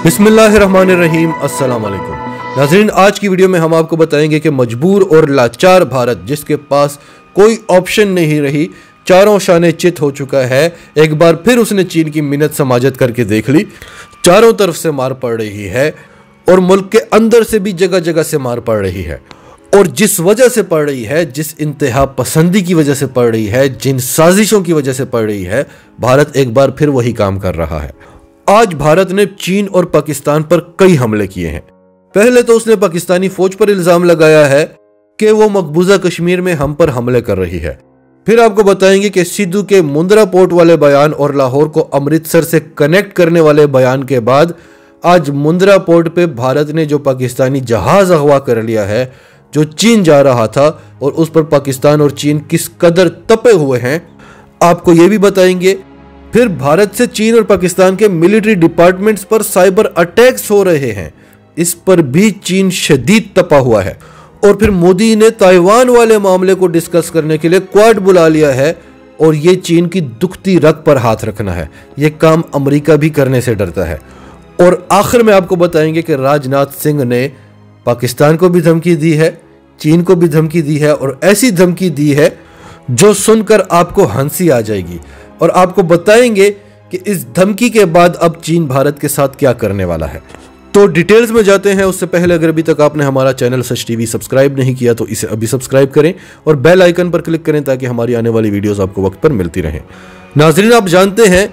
बिस्मिल्लाहिर्रहमानिर्रहीम, अस्सलाम वालेकुम नाज़रीन। आज की वीडियो में हम आपको बताएंगे कि मजबूर और लाचार भारत, जिसके पास कोई ऑप्शन नहीं रही, चारों शाने चित हो चुका है। एक बार फिर उसने चीन की मिन्नत समाजत करके देख ली। चारों तरफ से मार पड़ रही है और मुल्क के अंदर से भी जगह जगह से मार पड़ रही है। और जिस वजह से पड़ रही है, जिस इंतहा पसंदी की वजह से पड़ रही है, जिन साजिशों की वजह से पड़ रही है, भारत एक बार फिर वही काम कर रहा है। आज भारत ने चीन और पाकिस्तान पर कई हमले किए हैं। पहले तो उसने पाकिस्तानी फौज पर इल्जाम लगाया है कि वो मकबूजा कश्मीर में हम पर हमले कर रही है। फिर आपको बताएंगे कि सिद्धू के मुंद्रा पोर्ट वाले बयान और लाहौर को अमृतसर से कनेक्ट करने वाले बयान के बाद आज मुंद्रा पोर्ट पे भारत ने जो पाकिस्तानी जहाज अगवा कर लिया है, जो चीन जा रहा था, और उस पर पाकिस्तान और चीन किस कदर तपे हुए हैं, आपको ये भी बताएंगे। फिर भारत से चीन और पाकिस्तान के मिलिट्री डिपार्टमेंट्स पर साइबर अटैक्स हो रहे हैं, इस पर भी चीन शदीद तपा हुआ है। और फिर मोदी ने ताइवान वाले मामले को डिस्कस करने के लिए क्वाड बुला लिया है, और ये चीन की दुखती रग पर हाथ रखना है। ये काम अमेरिका भी करने से डरता है। और आखिर में आपको बताएंगे कि राजनाथ सिंह ने पाकिस्तान को भी धमकी दी है, चीन को भी धमकी दी है, और ऐसी धमकी दी है जो सुनकर आपको हंसी आ जाएगी। और आपको बताएंगे कि इस धमकी के बाद अब चीन भारत के साथ क्या करने वाला है। तो डिटेल्स में जाते हैं। उससे पहले अगर अभी तक आपने हमारा चैनल सच टीवी सब्सक्राइब नहीं किया तो इसे अभी सब्सक्राइब करें और बेल आइकन पर क्लिक करें ताकि हमारी आने वाली वीडियोस आपको वक्त पर मिलती रहें। नाजरीन, आप जानते हैं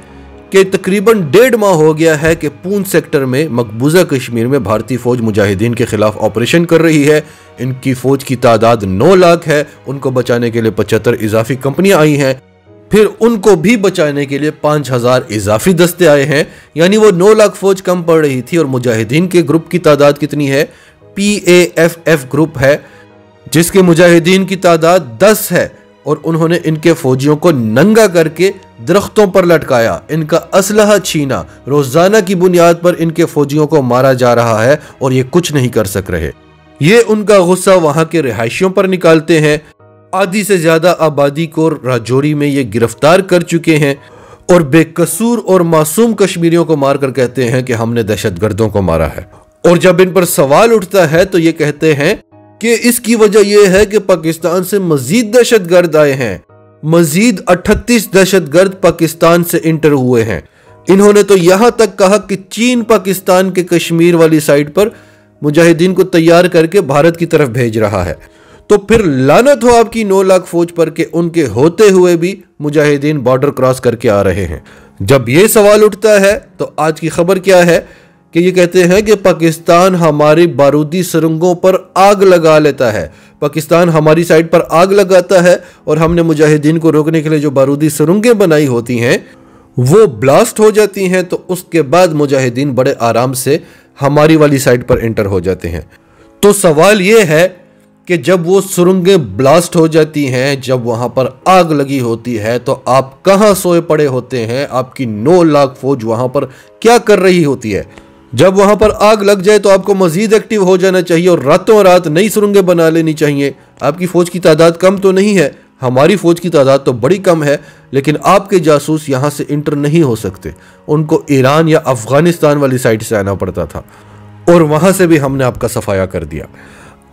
कि तकरीबन 1.5 माह हो गया है कि पूंछ सेक्टर में मकबूजा कश्मीर में भारतीय फौज मुजाहिदीन के खिलाफ ऑपरेशन कर रही है। इनकी फौज की तादाद 9 लाख है। उनको बचाने के लिए 75 इजाफी कंपनियां आई हैं। फिर उनको भी बचाने के लिए 5000 इजाफी दस्ते आए हैं। यानी वो 9 लाख फौज कम पड़ रही थी। और मुजाहिदीन के ग्रुप की तादाद कितनी है? PAFF ग्रुप है, जिसके मुजाहिदीन की तादाद 10 है। और उन्होंने इनके फौजियों को नंगा करके दरख्तों पर लटकाया, इनका असलहा छीना, रोजाना की बुनियाद पर इनके फौजियों को मारा जा रहा है और ये कुछ नहीं कर सक रहे। ये उनका गुस्सा वहां के रिहायशियों पर निकालते हैं। आधी से ज्यादा आबादी को राजौरी में ये गिरफ्तार कर चुके हैं और बेकसूर और मासूम कश्मीरियों को मारकर कहते हैं कि हमने दहशतगर्दों को मारा है। और जब इन पर सवाल उठता है तो ये कहते हैं कि इसकी वजह यह है कि पाकिस्तान से मजीद दहशतगर्द आए हैं। मजीद 38 दहशतगर्द पाकिस्तान से इंटर हुए हैं। इन्होंने तो यहां तक कहा कि चीन पाकिस्तान के कश्मीर वाली साइड पर मुजाहिदीन को तैयार करके भारत की तरफ भेज रहा है। तो फिर लानत हो आपकी 9 लाख फौज पर के उनके होते हुए भी मुजाहिदीन बॉर्डर क्रॉस करके आ रहे हैं। जब ये सवाल उठता है तो आज की खबर क्या है कि ये कहते हैं कि पाकिस्तान हमारी बारूदी सुरंगों पर आग लगा लेता है। पाकिस्तान हमारी साइड पर आग लगाता है और हमने मुजाहिदीन को रोकने के लिए जो बारूदी सुरंगें बनाई होती हैं वो ब्लास्ट हो जाती हैं। तो उसके बाद मुजाहिदीन बड़े आराम से हमारी वाली साइड पर एंटर हो जाते हैं। तो सवाल ये है कि जब वो सुरंगें ब्लास्ट हो जाती हैं, जब वहां पर आग लगी होती है, तो आप कहां सोए पड़े होते हैं? आपकी 9 लाख फौज वहां पर क्या कर रही होती है? जब वहां पर आग लग जाए तो आपको मजीद एक्टिव हो जाना चाहिए और रातों रात नई सुरंगें बना लेनी चाहिए। आपकी फौज की तादाद कम तो नहीं है, हमारी फौज की तादाद तो बड़ी कम है, लेकिन आपके जासूस यहां से इंटर नहीं हो सकते। उनको ईरान या अफगानिस्तान वाली साइड से आना पड़ता था और वहां से भी हमने आपका सफाया कर दिया।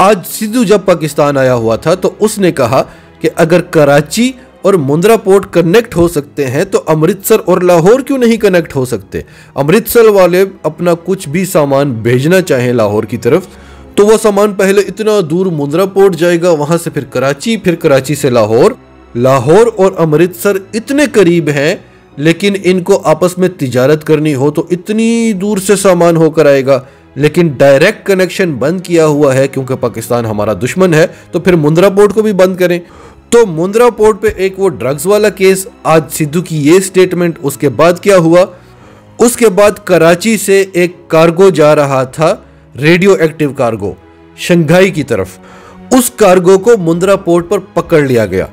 आज सिद्धू जब पाकिस्तान आया हुआ था तो उसने कहा कि अगर कराची और मुंद्रा पोर्ट कनेक्ट हो सकते हैं तो अमृतसर और लाहौर क्यों नहीं कनेक्ट हो सकते? अमृतसर वाले अपना कुछ भी सामान भेजना चाहें लाहौर की तरफ तो वो सामान पहले इतना दूर मुंद्रा पोर्ट जाएगा, वहां से फिर कराची से लाहौर। लाहौर और अमृतसर इतने करीब हैं, लेकिन इनको आपस में तिजारत करनी हो तो इतनी दूर से सामान होकर आएगा। लेकिन डायरेक्ट कनेक्शन बंद किया हुआ है क्योंकि पाकिस्तान हमारा दुश्मन है। तो फिर मुंद्रा पोर्ट को भी बंद करें। तो मुंद्रा पोर्ट पे एक वो ड्रग्स वाला केस, आज सिद्धू की ये स्टेटमेंट, उसके बाद क्या हुआ? उसके बाद कराची से एक कार्गो जा रहा था, रेडियो एक्टिव कार्गो, शंघाई की तरफ। उस कार्गो को मुंद्रा पोर्ट पर पकड़ लिया गया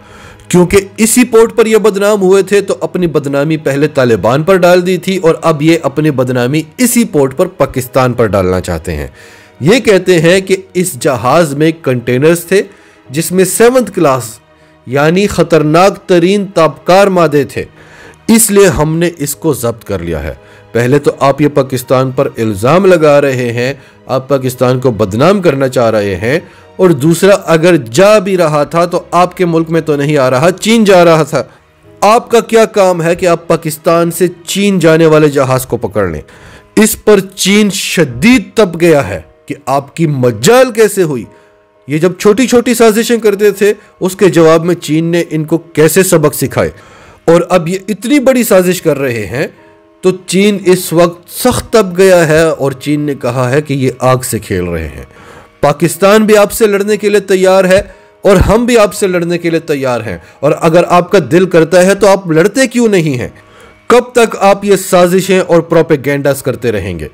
क्योंकि इसी पोर्ट पर ये बदनाम हुए थे। तो अपनी बदनामी पहले तालिबान पर डाल दी थी और अब ये अपनी बदनामी इसी पोर्ट पर पाकिस्तान पर डालना चाहते हैं। ये कहते हैं कि इस जहाज में कंटेनर्स थे जिसमें 7th क्लास यानी खतरनाक तरीन ताबकार मादे थे। इसलिए हमने इसको जब्त कर लिया है। पहले तो आप ये पाकिस्तान पर इल्ज़ाम लगा रहे हैं, आप पाकिस्तान को बदनाम करना चाह रहे हैं, और दूसरा अगर जा भी रहा था तो आपके मुल्क में तो नहीं आ रहा, चीन जा रहा था। आपका क्या काम है कि आप पाकिस्तान से चीन जाने वाले जहाज को पकड़ लें। इस पर चीन शदीद तप गया है कि आपकी मजाल कैसे हुई। ये जब छोटी छोटी साजिशें करते थे उसके जवाब में चीन ने इनको कैसे सबक सिखाए, और अब ये इतनी बड़ी साजिश कर रहे हैं तो चीन इस वक्त सख्त तप गया है और चीन ने कहा है कि ये आग से खेल रहे हैं। पाकिस्तान भी आपसे लड़ने के लिए तैयार है और हम भी आपसे लड़ने के लिए तैयार हैं, और अगर आपका दिल करता है तो आप लड़ते क्यों नहीं हैं? कब तक आप ये साजिशें और प्रोपेगेंडास करते रहेंगे?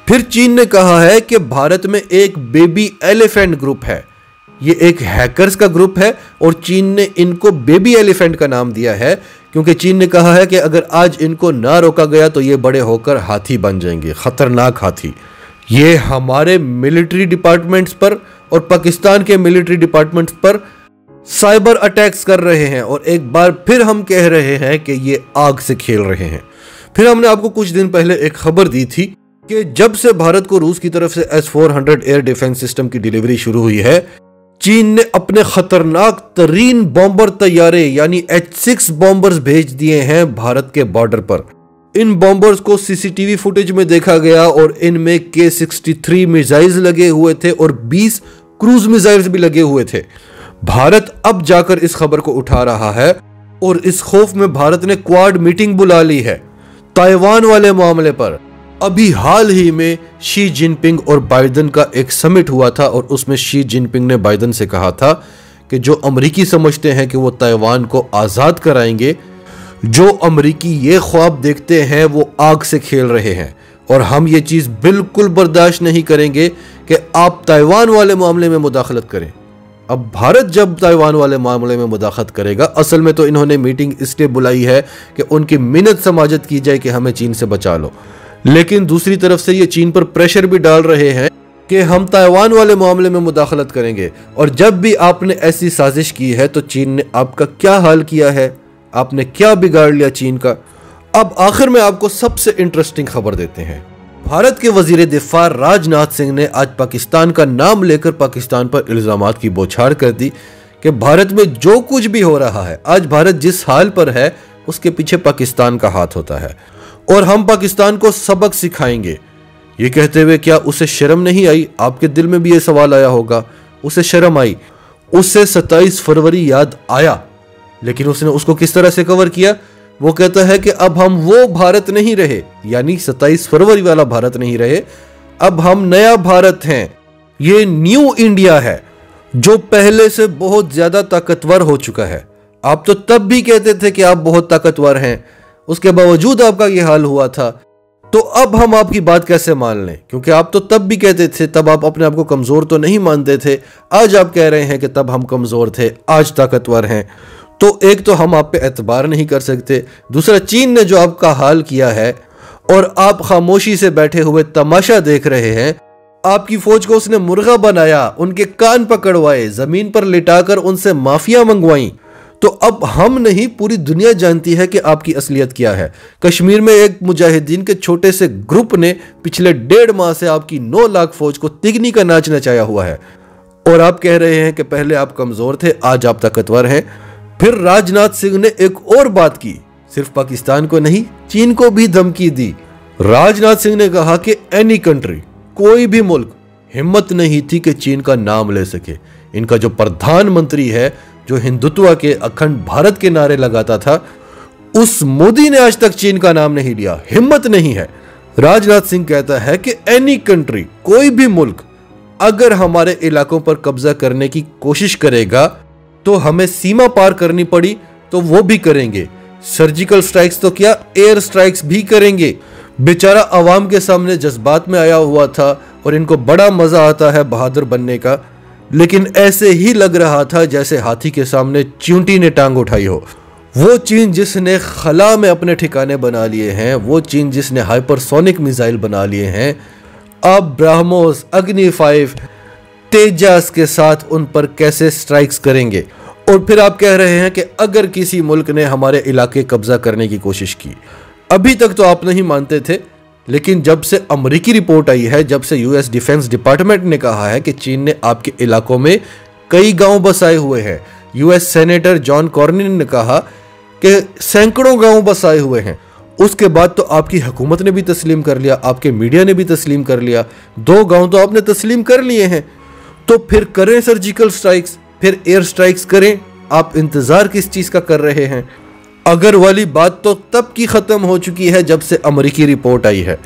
फिर चीन ने कहा है कि भारत में एक बेबी एलिफेंट ग्रुप है। ये एक हैकर्स का ग्रुप है और चीन ने इनको बेबी एलिफेंट का नाम दिया है क्योंकि चीन ने कहा है कि अगर आज इनको ना रोका गया तो ये बड़े होकर हाथी बन जाएंगे, खतरनाक हाथी। ये हमारे मिलिट्री डिपार्टमेंट्स पर और पाकिस्तान के मिलिट्री डिपार्टमेंट्स पर साइबर अटैक्स कर रहे हैं, और एक बार फिर हम कह रहे हैं कि ये आग से खेल रहे हैं। फिर हमने आपको कुछ दिन पहले एक खबर दी थी कि जब से भारत को रूस की तरफ से S-400 एयर डिफेंस सिस्टम की डिलीवरी शुरू हुई है, चीन ने अपने खतरनाक तरीन बॉम्बर तैयारे यानी H-6 बॉम्बर्स भेज दिए हैं भारत के बॉर्डर पर। इन बॉम्बर्स को सीसीटीवी फुटेज में देखा गया और इनमें K-63 मिसाइल्स लगे हुए थे और 20 क्रूज मिसाइल्स भी लगे हुए थे। भारत अब जाकर इस खबर को उठा रहा है और इस खौफ में भारत ने क्वाड मीटिंग बुला ली है ताइवान वाले मामले पर। अभी हाल ही में शी जिनपिंग और बाइडेन का एक समिट हुआ था और उसमें शी जिनपिंग ने बाइडेन से कहा था कि जो अमेरिकी समझते हैं कि वो ताइवान को आज़ाद कराएंगे, जो अमेरिकी ये ख्वाब देखते हैं वो आग से खेल रहे हैं, और हम ये चीज़ बिल्कुल बर्दाश्त नहीं करेंगे कि आप ताइवान वाले मामले में मुदाखलत करें। अब भारत जब ताइवान वाले मामले में मुदाखलत करेगा, असल में तो इन्होंने मीटिंग इसलिए बुलाई है कि उनकी मिन्नत समाजत की जाए कि हमें चीन से बचा लो, लेकिन दूसरी तरफ से ये चीन पर प्रेशर भी डाल रहे हैं कि हम ताइवान वाले मामले में मुदाखलत करेंगे। और जब भी आपने ऐसी साजिश की है तो चीन ने आपका क्या हाल किया है, आपने क्या बिगाड़ लिया चीन का। अब आखिर में आपको सबसे इंटरेस्टिंग खबर देते हैं। भारत के वजीर दिफा राजनाथ सिंह ने आज पाकिस्तान का नाम लेकर पाकिस्तान पर इल्जामात की बौछार कर दी कि भारत में जो कुछ भी हो रहा है, आज भारत जिस हाल पर है उसके पीछे पाकिस्तान का हाथ होता है और हम पाकिस्तान को सबक सिखाएंगे। ये कहते हुए क्या उसे शर्म नहीं आई? आपके दिल में भी ये सवाल आया होगा। उसे शर्म आई, उससे 27 फरवरी याद आया, लेकिन उसने उसको किस तरह से कवर किया? वो कहता है कि अब हम वो भारत नहीं रहे, यानी 27 फरवरी वाला भारत नहीं रहे, अब हम नया भारत हैं। ये न्यू इंडिया है जो पहले से बहुत ज्यादा ताकतवर हो चुका है। आप तो तब भी कहते थे कि आप बहुत ताकतवर हैं, उसके बावजूद आपका ये हाल हुआ था, तो अब हम आपकी बात कैसे मान लें? क्योंकि आप तो तब भी कहते थे, तब आप अपने आप को कमजोर तो नहीं मानते थे। आज आप कह रहे हैं कि तब हम कमजोर थे, आज ताकतवर हैं। तो एक तो हम आप पे एतबार नहीं कर सकते, दूसरा चीन ने जो आपका हाल किया है और आप खामोशी से बैठे हुए तमाशा देख रहे हैं। आपकी फौज को उसने मुर्गा बनाया, उनके कान पकड़वाए, जमीन पर लिटाकर उनसे माफिया मंगवाई। तो अब हम नहीं, पूरी दुनिया जानती है कि आपकी असलियत क्या है। कश्मीर में एक मुजाहिदीन के छोटे से ग्रुप ने पिछले 1.5 माह से आपकी 9 लाख फौज को तिगनी का नाच नचाया हुआ है, और आप कह रहे हैं कि पहले आप कमजोर थे, आज आप ताकतवर हैं। फिर राजनाथ सिंह ने एक और बात की, सिर्फ पाकिस्तान को नहीं, चीन को भी धमकी दी। राजनाथ सिंह ने कहा कि एनी कंट्री, कोई भी मुल्क, हिम्मत नहीं थी कि चीन का नाम ले सके। इनका जो प्रधानमंत्री है, जो हिंदुत्व के अखंड भारत के नारे लगाता था, उस मोदी ने आज तक चीन का नाम नहीं लिया, हिम्मत नहीं है। राजनाथ सिंह कहता है कि एनी कंट्री, कोई भी मुल्क अगर हमारे इलाकों पर कब्जा करने की कोशिश करेगा तो हमें सीमा पार करनी पड़ी तो वो भी करेंगे। सर्जिकल स्ट्राइक्स तो क्या, एयर स्ट्राइक्स भी करेंगे। बेचारा आवाम के सामने जज्बात में आया हुआ था और इनको बड़ा मजा आता है बहादुर बनने का, लेकिन ऐसे ही लग रहा था जैसे हाथी के सामने चींटी ने टांग उठाई हो। वो चीन जिसने खला में अपने ठिकाने बना लिए हैं, वो चीन जिसने हाइपरसोनिक मिसाइल बना लिए हैं, अब ब्रह्मोस, अग्नि 5, तेजस के साथ उन पर कैसे स्ट्राइक्स करेंगे। और फिर आप कह रहे हैं कि अगर किसी मुल्क ने हमारे इलाके कब्जा करने की कोशिश की। अभी तक तो आप नहीं मानते थे, लेकिन जब से अमेरिकी रिपोर्ट आई है, जब से यूएस डिफेंस डिपार्टमेंट ने कहा है कि चीन ने आपके इलाकों में कई गांव बसाए हुए हैं, यूएस सेनेटर जॉन कॉर्निन ने कहा कि सैकड़ों गांव बसाए हुए हैं, उसके बाद तो आपकी हुकूमत ने भी तस्लीम कर लिया, आपके मीडिया ने भी तस्लीम कर लिया, 2 गांव तो आपने तस्लीम कर लिए हैं, तो फिर करें सर्जिकल स्ट्राइक्स, फिर एयर स्ट्राइक्स करें। आप इंतजार किस चीज का कर रहे हैं? अगर वाली बात तो तब की खत्म हो चुकी है जब से अमेरिकी रिपोर्ट आई है।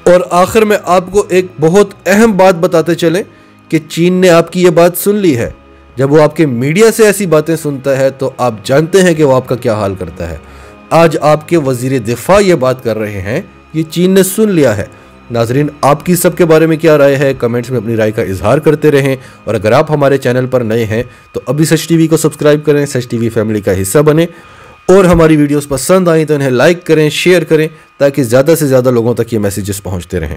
और आखिर में आपको एक बहुत अहम बात बताते चलें कि चीन ने आपकी ये बात सुन ली है। जब वो आपके मीडिया से ऐसी बातें सुनता है तो आप जानते हैं कि वो आपका क्या हाल करता है। आज आपके वजीर दिफा ये बात कर रहे हैं, ये चीन ने सुन लिया है। नाजरीन, आपकी सबके बारे में क्या राय है? कमेंट्स में अपनी राय का इजहार करते रहें। और अगर आप हमारे चैनल पर नए हैं तो अभी सच टीवी को सब्सक्राइब करें, सच टीवी फैमिली का हिस्सा बने। और हमारी वीडियोस पसंद आई तो इन्हें लाइक करें, शेयर करें, ताकि ज़्यादा से ज़्यादा लोगों तक ये मैसेजेस पहुंचते रहें।